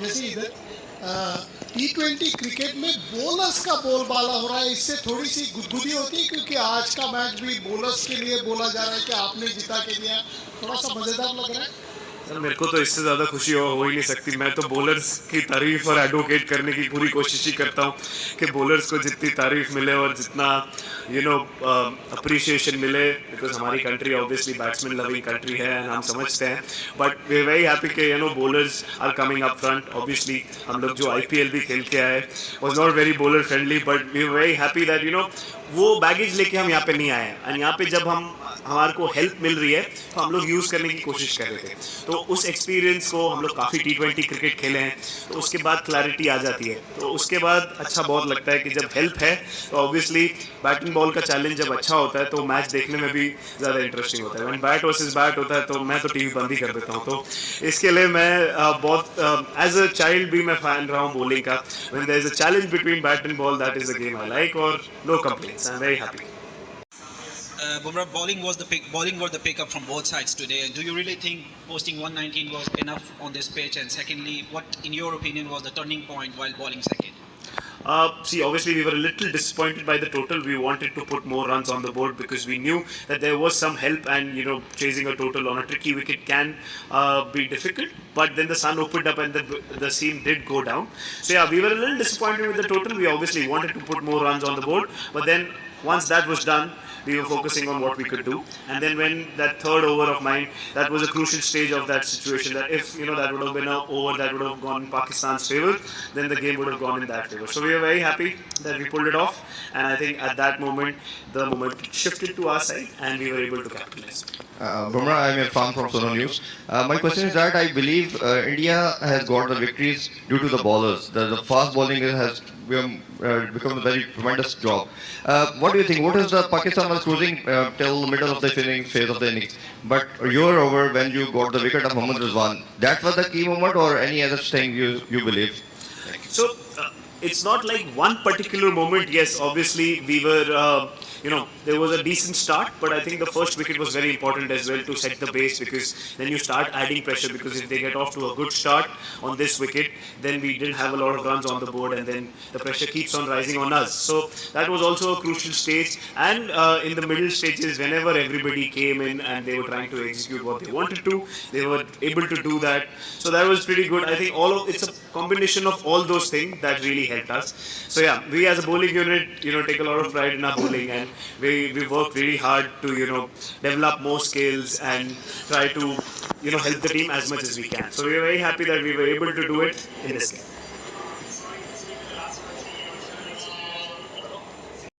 जैसे इधर T20 cricket में बोलर्स का बोलबाला हो रहा है, इससे थोड़ी सी गुदगुदी होती है क्योंकि आज का मैच भी बोलर्स के लिए बोला जा रहा है कि आपने जिता के दिया, थोड़ा सा मजेदार लग रहा है। सर मेरे को तो इससे ज़्यादा खुशी हो ही नहीं सकती। मैं तो बॉलर्स की तारीफ और एडवोकेट करने की पूरी कोशिश ही करता हूँ कि बॉलर्स को जितनी तारीफ मिले और जितना अप्रिशिएशन मिले, बिकॉज हमारी country obviously batsman loving country है एंड हम समझते हैं, but we are very happy कि bowlers are coming up front. Obviously हम लोग जो IPL भी खेल के आए was not very bowler friendly, but we are very happy that वो बैगेज लेके हम यहाँ पे नहीं आए हैं एंड यहाँ पे जब हमारे को हेल्प मिल रही है तो हम लोग यूज़ करने की कोशिश कर रहे थे। तो उस एक्सपीरियंस को हम लोग काफ़ी T20 क्रिकेट खेले हैं, तो उसके बाद क्लैरिटी आ जाती है, तो उसके बाद अच्छा बहुत लगता है कि जब हेल्प है तो ऑब्वियसली बैटिंग बॉल का चैलेंज जब अच्छा होता है तो मैच देखने में भी ज़्यादा इंटरेस्टिंग होता है। व्हेन बैट वर्सेस बैट होता है तो मैं तो टीवी बंद ही कर देता हूँ। तो इसके लिए मैं बहुत एज अ चाइल्ड भी मैं फैन रहा हूँ बॉलिंग का। When there is a challenge between bat and ball, that is a game I like, और no complaints, I am very happy. Bumrah, bowling were the pickup from both sides today. Do you really think posting 119 was enough on this pitch? And secondly, what in your opinion was the turning point while bowling second? See, obviously we were a little disappointed by the total. We wanted to put more runs on the board because we knew that there was some help, and chasing a total on a tricky wicket can be difficult. But then the sun opened up and the seam did go down. So yeah, we were a little disappointed with the total. We obviously wanted to put more runs on the board, but then once that was done, we were focusing on what we could do. And then when that third over of mine, that was a crucial stage of that situation, that if that would have been an over that would have gone in Pakistan's favour, then the game would have gone in that favour. So we were very happy that we pulled it off, and I think at that moment the moment shifted to our side and we were able to capitalize. Bumrah, I am Irfan from Sono News. My question is that I believe India has got the victories due to the bowlers. The fast bowling has become a very tremendous job. What do you think? What is the Pakistan was cruising till the middle of the phase of the innings, but your over when you got the wicket of Mohammad Rizwan, that was the key moment, or any other thing you believe? So it's not like one particular moment. Yes, obviously we were there was a decent start, but I think the first wicket was very important as well to set the base, because then you start adding pressure, because if they get off to a good start on this wicket, then we did have a lot of runs on the board and then the pressure keeps on rising on us. So that was also a crucial stage, and in the middle stages, whenever everybody came in and they were trying to execute what they wanted to, they were able to do that. So that was pretty good. I think it's a combination of all those things that really helped us. So yeah, we as a bowling unit take a lot of pride in our bowling, and we work really hard to develop more skills and try to help the team as much as we can. So we are very happy that we were able to do it in this game.